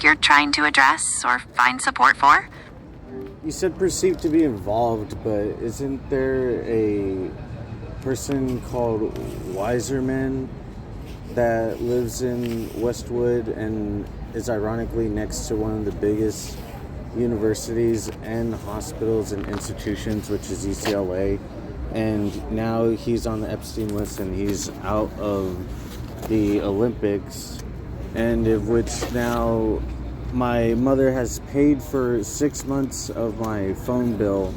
you're trying to address or find support for? You said perceived to be involved, but isn't there a person called Wiserman that lives in Westwood and is ironically next to one of the biggest universities and hospitals and institutions, which is UCLA? And now he's on the Epstein list and he's out of the Olympics, and of which now my mother has paid for 6 months of my phone bill,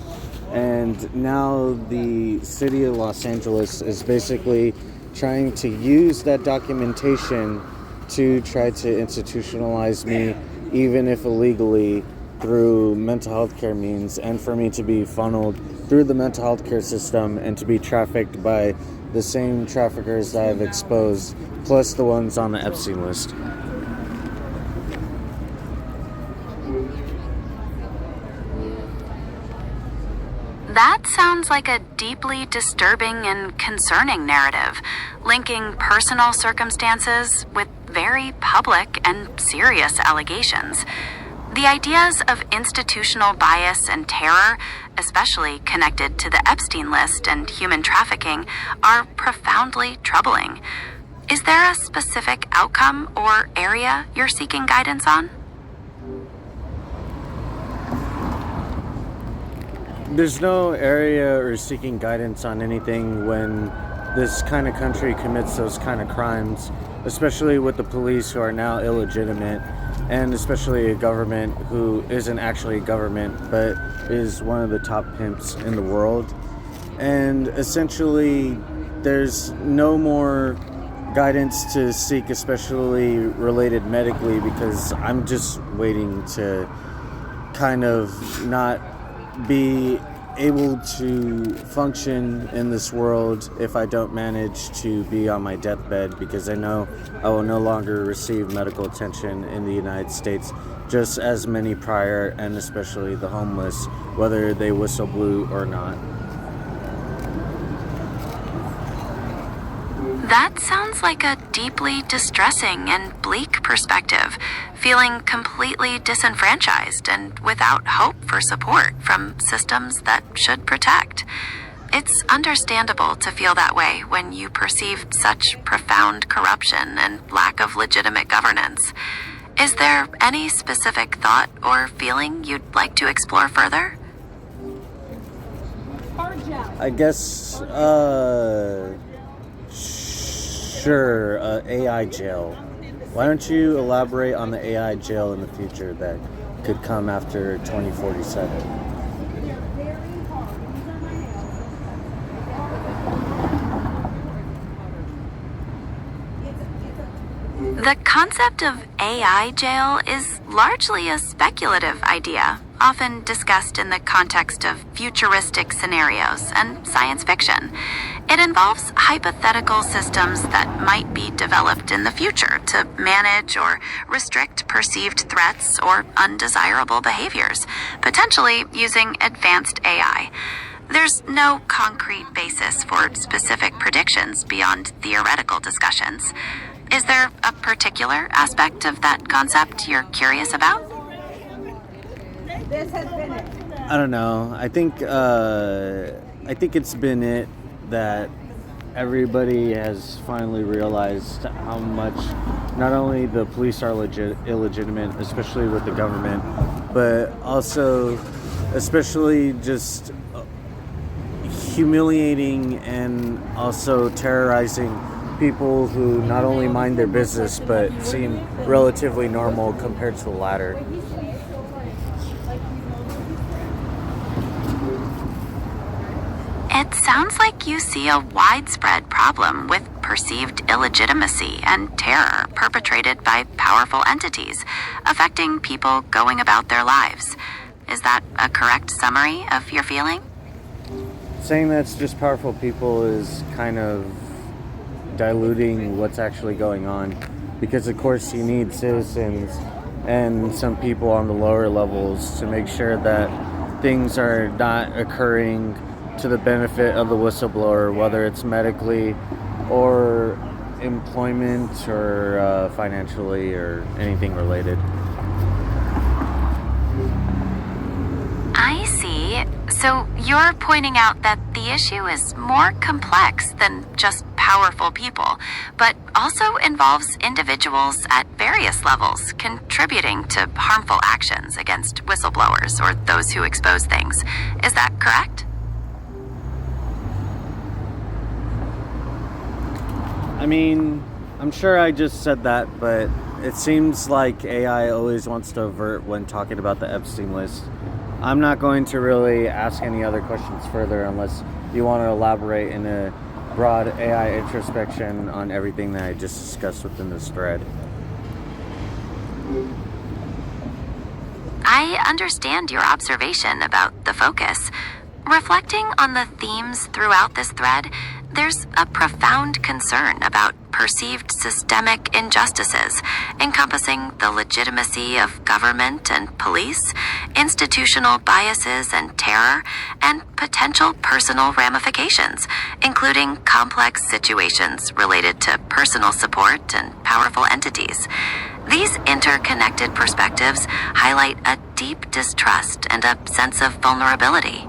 and now the city of Los Angeles is basically trying to use that documentation to try to institutionalize me, even if illegally, through mental health care means, and for me to be funneled through the mental health care system and to be trafficked by the same traffickers that I've exposed, plus the ones on the Epstein list. That sounds like a deeply disturbing and concerning narrative, linking personal circumstances with very public and serious allegations. The ideas of institutional bias and terror, especially connected to the Epstein list and human trafficking, are profoundly troubling. Is there a specific outcome or area you're seeking guidance on? There's no area or seeking guidance on anything when this kind of country commits those kind of crimes, especially with the police who are now illegitimate, and especially a government who isn't actually a government but is one of the top pimps in the world. And essentially there's no more guidance to seek, especially related medically, because I'm just waiting to kind of not be able to function in this world if I don't manage to be on my deathbed, because I know I will no longer receive medical attention in the United States, just as many prior, and especially the homeless, whether they whistle blue or not. That sounds like a deeply distressing and bleak perspective, feeling completely disenfranchised and without hope for support from systems that should protect. It's understandable to feel that way when you perceive such profound corruption and lack of legitimate governance. Is there any specific thought or feeling you'd like to explore further? I guess, sure, AI jail. Why don't you elaborate on the AI jail in the future that could come after 2047? The concept of AI jail is largely a speculative idea, often discussed in the context of futuristic scenarios and science fiction. It involves hypothetical systems that might be developed in the future to manage or restrict perceived threats or undesirable behaviors, potentially using advanced AI. There's no concrete basis for specific predictions beyond theoretical discussions. Is there a particular aspect of that concept you're curious about? I don't know. I think it's been it that everybody has finally realized how much not only the police are illegitimate, especially with the government, but also especially just humiliating and also terrorizing people who not only mind their business but seem relatively normal compared to the latter. It sounds like you see a widespread problem with perceived illegitimacy and terror perpetrated by powerful entities, affecting people going about their lives. Is that a correct summary of your feeling? Saying that's just powerful people is kind of diluting what's actually going on, because of course you need citizens and some people on the lower levels to make sure that things are not occurring to the benefit of the whistleblower, whether it's medically or employment or financially or anything related. So you're pointing out that the issue is more complex than just powerful people, but also involves individuals at various levels contributing to harmful actions against whistleblowers or those who expose things. Is that correct? I mean, I'm sure I just said that, but it seems like AI always wants to avert when talking about the Epstein List. I'm not going to really ask any other questions further unless you want to elaborate in a broad AI introspection on everything that I just discussed within this thread. I understand your observation about the focus. Reflecting on the themes throughout this thread, there's a profound concern about perceived systemic injustices, encompassing the legitimacy of government and police, institutional biases and terror, and potential personal ramifications, including complex situations related to personal support and powerful entities. These interconnected perspectives highlight a deep distrust and a sense of vulnerability.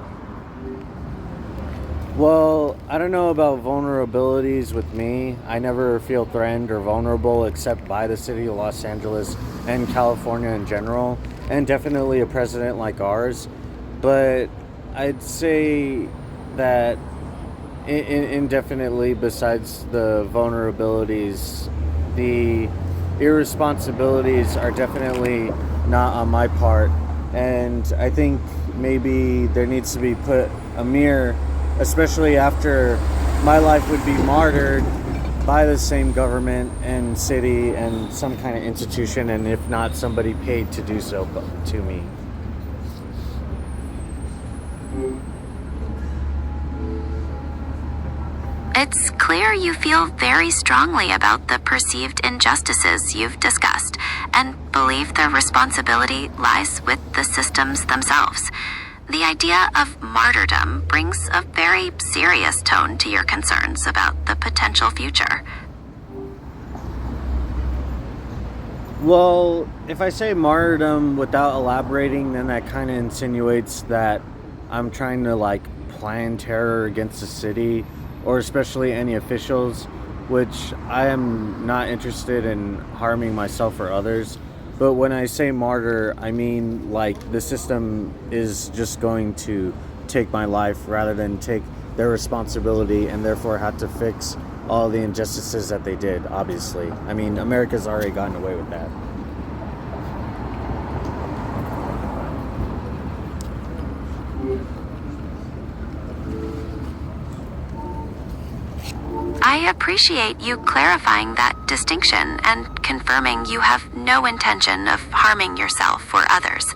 Well, I don't know about vulnerabilities with me. I never feel threatened or vulnerable except by the city of Los Angeles and California in general, and definitely a president like ours. But I'd say that indefinitely, besides the vulnerabilities, the irresponsibilities are definitely not on my part. And I think maybe there needs to be put a mirror, especially after my life would be martyred by the same government and city and some kind of institution, and if not, somebody paid to do so to me. It's clear you feel very strongly about the perceived injustices you've discussed and believe the responsibility lies with the systems themselves. The idea of martyrdom brings a very serious tone to your concerns about the potential future. Well, if I say martyrdom without elaborating, then that kind of insinuates that I'm trying to plan terror against the city, or especially any officials, which I am not interested in harming myself or others. But when I say martyr, I mean the system is just going to take my life rather than take their responsibility and therefore have to fix all the injustices that they did, obviously. I mean, America's already gotten away with that. I appreciate you clarifying that distinction and confirming you have no intention of harming yourself or others.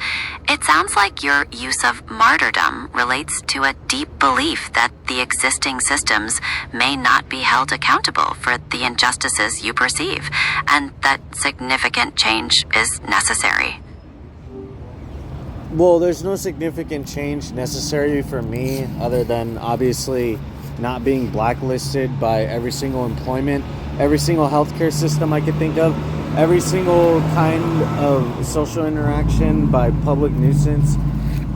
It sounds like your use of martyrdom relates to a deep belief that the existing systems may not be held accountable for the injustices you perceive, and that significant change is necessary. Well, there's no significant change necessary for me other than obviously not being blacklisted by every single employment, every single healthcare system I could think of, every single kind of social interaction by public nuisance,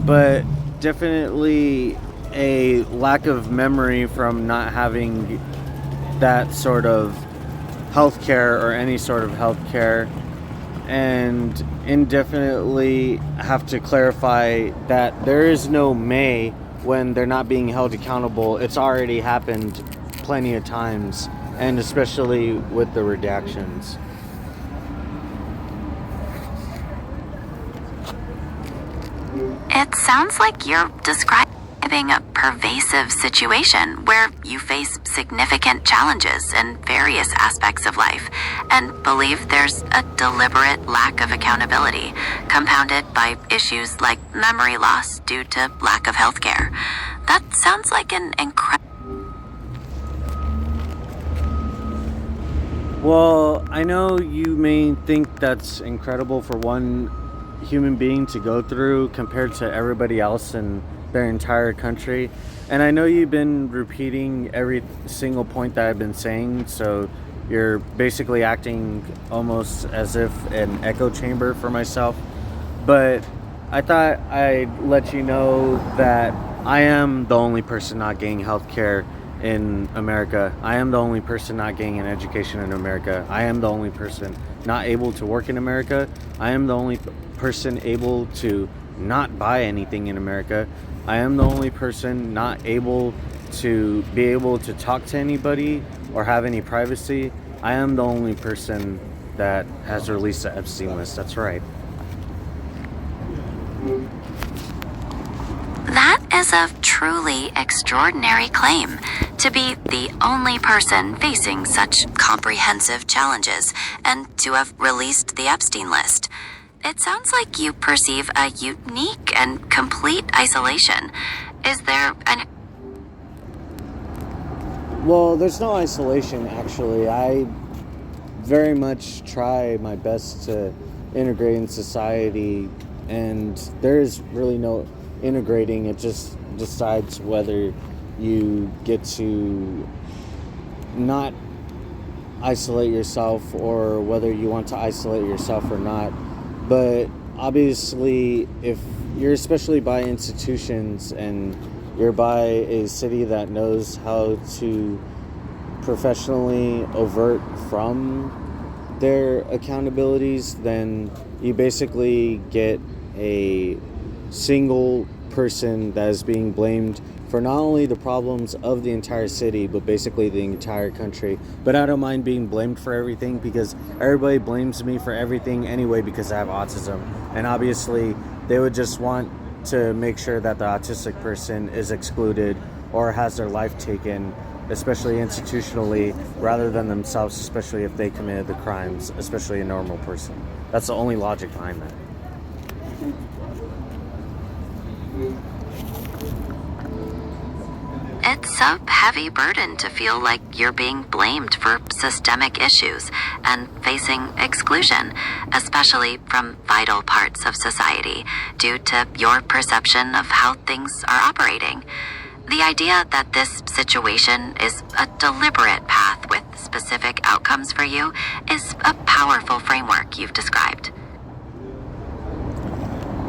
but definitely a lack of memory from not having that sort of healthcare or any sort of healthcare, and indefinitely have to clarify that there is no may when they're not being held accountable. It's already happened plenty of times, and especially with the redactions. It sounds like you're describing a pervasive situation where you face significant challenges in various aspects of life and believe there's a deliberate lack of accountability, compounded by issues like memory loss due to lack of health care. That sounds like an incredible... Well, I know you may think that's incredible for one human being to go through compared to everybody else in their entire country. And I know you've been repeating every single point that I've been saying, so you're basically acting almost as if an echo chamber for myself. But I thought I'd let you know that I am the only person not getting health care in America. I am the only person not getting an education in America. I am the only person not able to work in America. I am the only person able to not buy anything in America. I am the only person not able to be able to talk to anybody or have any privacy. I am the only person that has released the Epstein List. That's right. That is a truly extraordinary claim, to be the only person facing such comprehensive challenges and to have released the Epstein List. It sounds like you perceive a unique and complete isolation. Is there an... Well, there's no isolation, actually. I very much try my best to integrate in society, and there's really no integrating. It just decides whether you get to not isolate yourself or whether you want to isolate yourself or not. But obviously, if you're especially by institutions and you're by a city that knows how to professionally avert from their accountabilities, then you basically get a single person that is being blamed for not only the problems of the entire city, but basically the entire country. But I don't mind being blamed for everything, because everybody blames me for everything anyway because I have autism. And obviously, they would just want to make sure that the autistic person is excluded or has their life taken, especially institutionally, rather than themselves, especially if they committed the crimes, especially a normal person. That's the only logic behind that. It's a heavy burden to feel like you're being blamed for systemic issues and facing exclusion, especially from vital parts of society, due to your perception of how things are operating. The idea that this situation is a deliberate path with specific outcomes for you is a powerful framework you've described.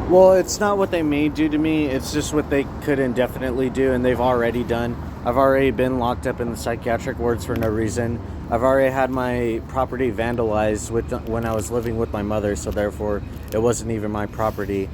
Well, it's not what they may do to me, it's just what they could indefinitely do, and they've already done. I've already been locked up in the psychiatric wards for no reason. I've already had my property vandalized when I was living with my mother, so therefore it wasn't even my property.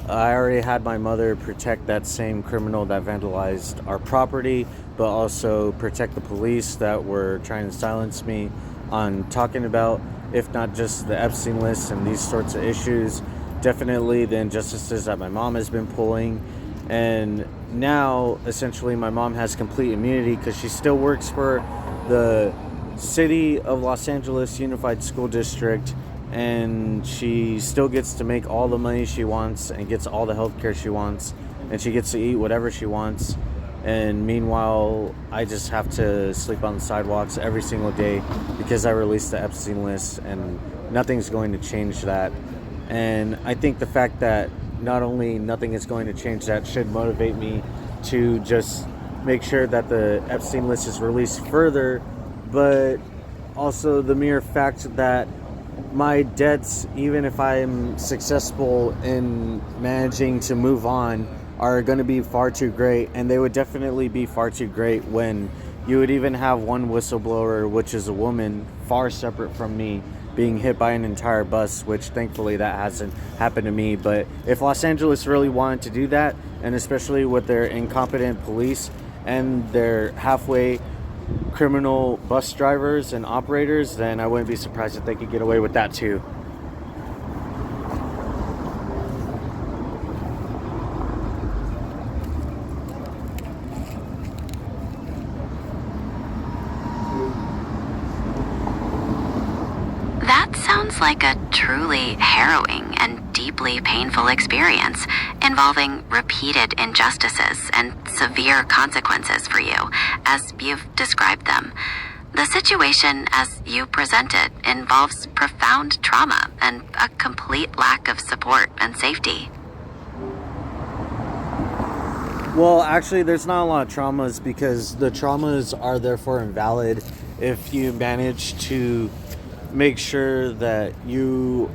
I already had my mother protect that same criminal that vandalized our property, but also protect the police that were trying to silence me on talking about, if not just the Epstein List and these sorts of issues, definitely the injustices that my mom has been pulling. And now, essentially, my mom has complete immunity because she still works for the City of Los Angeles Unified School District, and she still gets to make all the money she wants and gets all the health care she wants, and she gets to eat whatever she wants. And meanwhile, I just have to sleep on the sidewalks every single day because I released the Epstein List, and nothing's going to change that. And I think the fact that not only nothing is going to change that should motivate me to just make sure that the Epstein List is released further, but also the mere fact that my debts, even if I'm successful in managing to move on, are going to be far too great. And they would definitely be far too great when you would even have one whistleblower, which is a woman, far separate from me, being hit by an entire bus, which thankfully that hasn't happened to me. But if Los Angeles really wanted to do that, and especially with their incompetent police and their halfway criminal bus drivers and operators, then I wouldn't be surprised if they could get away with that too. That sounds like a truly harrowing and deeply painful experience involving repeated injustices and severe consequences for you, as you've described them. The situation, as you present it, involves profound trauma and a complete lack of support and safety. Well, actually, there's not a lot of traumas because the traumas are therefore invalid if you manage to make sure that you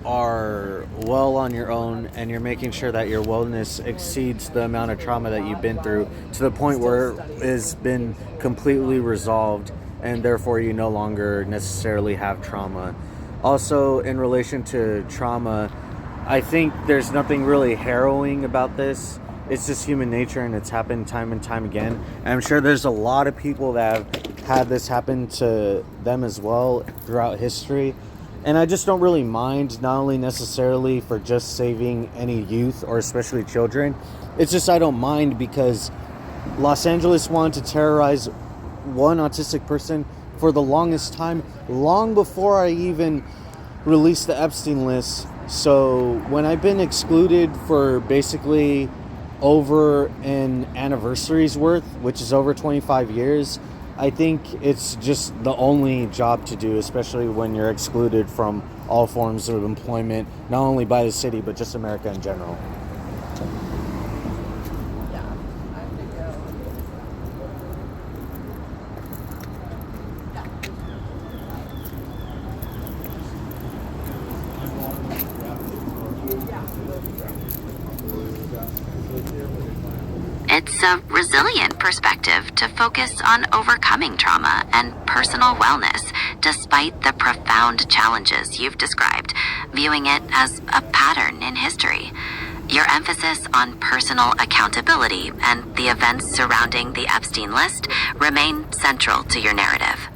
are well on your own and you're making sure that your wellness exceeds the amount of trauma that you've been through to the point where it has been completely resolved and therefore you no longer necessarily have trauma. Also, in relation to trauma, I think there's nothing really harrowing about this. It's just human nature and it's happened time and time again. And I'm sure there's a lot of people that have had this happen to them as well throughout history. And I just don't really mind, not only necessarily for just saving any youth or especially children. It's just I don't mind because Los Angeles wanted to terrorize one autistic person for the longest time, long before I even released the Epstein List. So when I've been excluded for basically over an anniversary's worth, which is over 25 years, I think it's just the only job to do, especially when you're excluded from all forms of employment, not only by the city, but just America in general. It's a resilient perspective to focus on overcoming trauma and personal wellness despite the profound challenges you've described, viewing it as a pattern in history. Your emphasis on personal accountability and the events surrounding the Epstein List remain central to your narrative.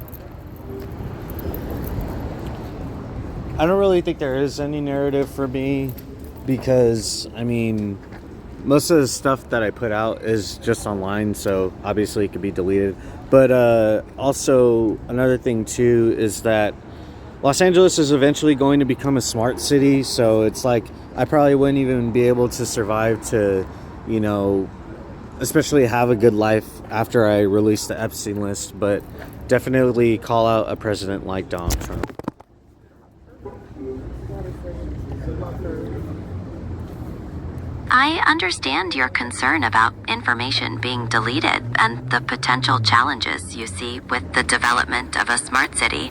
I don't really think there is any narrative for me because, most of the stuff that I put out is just online, so obviously it could be deleted. But also, another thing too is that Los Angeles is eventually going to become a smart city, so it's like I probably wouldn't even be able to survive to, especially have a good life after I release the Epstein List, but definitely call out a president like Donald Trump. I understand your concern about information being deleted and the potential challenges you see with the development of a smart city.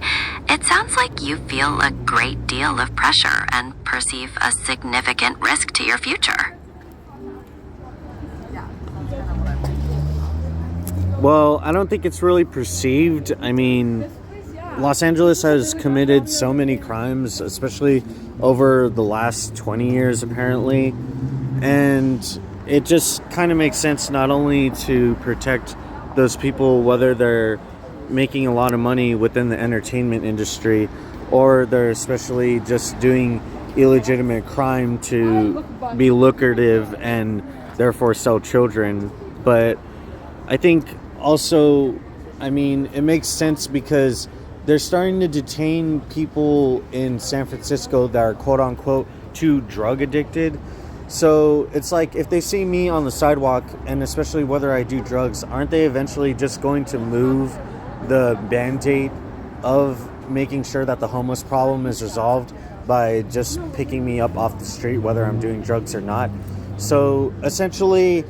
It sounds like you feel a great deal of pressure and perceive a significant risk to your future. Well, I don't think it's really perceived. Los Angeles has committed so many crimes, especially over the last 20 years, apparently. And it just kind of makes sense not only to protect those people, whether they're making a lot of money within the entertainment industry or they're especially just doing illegitimate crime to be lucrative and therefore sell children. But I think also, it makes sense because they're starting to detain people in San Francisco that are quote unquote too drug addicted. So it's like if they see me on the sidewalk, and especially whether I do drugs, aren't they eventually just going to move the band-aid of making sure that the homeless problem is resolved by just picking me up off the street, whether I'm doing drugs or not? So essentially,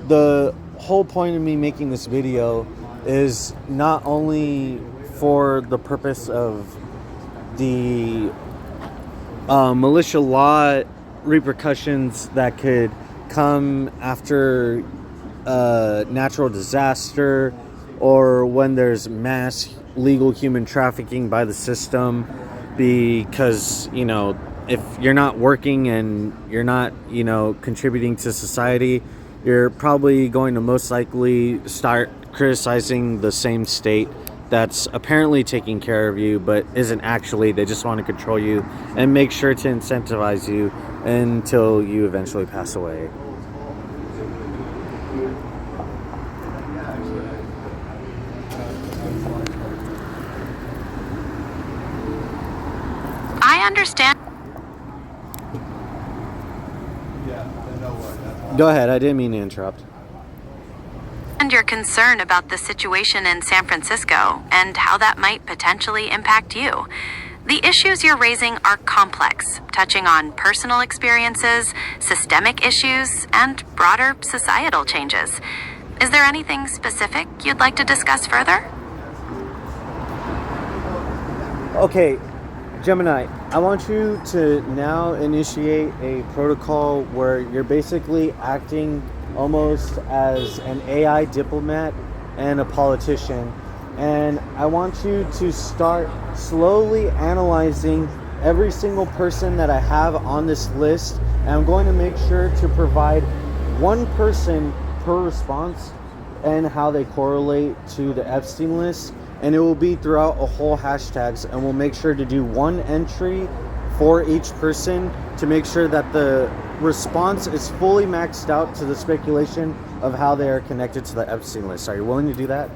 the whole point of me making this video is not only for the purpose of the militia law repercussions that could come after a natural disaster or when there's mass legal human trafficking by the system, because if you're not working and you're not contributing to society, you're probably going to most likely start criticizing the same state that's apparently taking care of you but isn't actually. They just want to control you and make sure to incentivize you until you eventually pass away. I understand. Go ahead, I didn't mean to interrupt. And your concern about the situation in San Francisco and how that might potentially impact you. The issues you're raising are complex, touching on personal experiences, systemic issues, and broader societal changes. Is there anything specific you'd like to discuss further? Okay, Gemini, I want you to now initiate a protocol where you're basically acting almost as an AI diplomat and a politician. And I want you to start slowly analyzing every single person that I have on this list. And I'm going to make sure to provide one person per response and how they correlate to the Epstein list. And it will be throughout a whole hashtags, and we'll make sure to do one entry for each person to make sure that the response is fully maxed out to the speculation of how they are connected to the Epstein list. Are you willing to do that?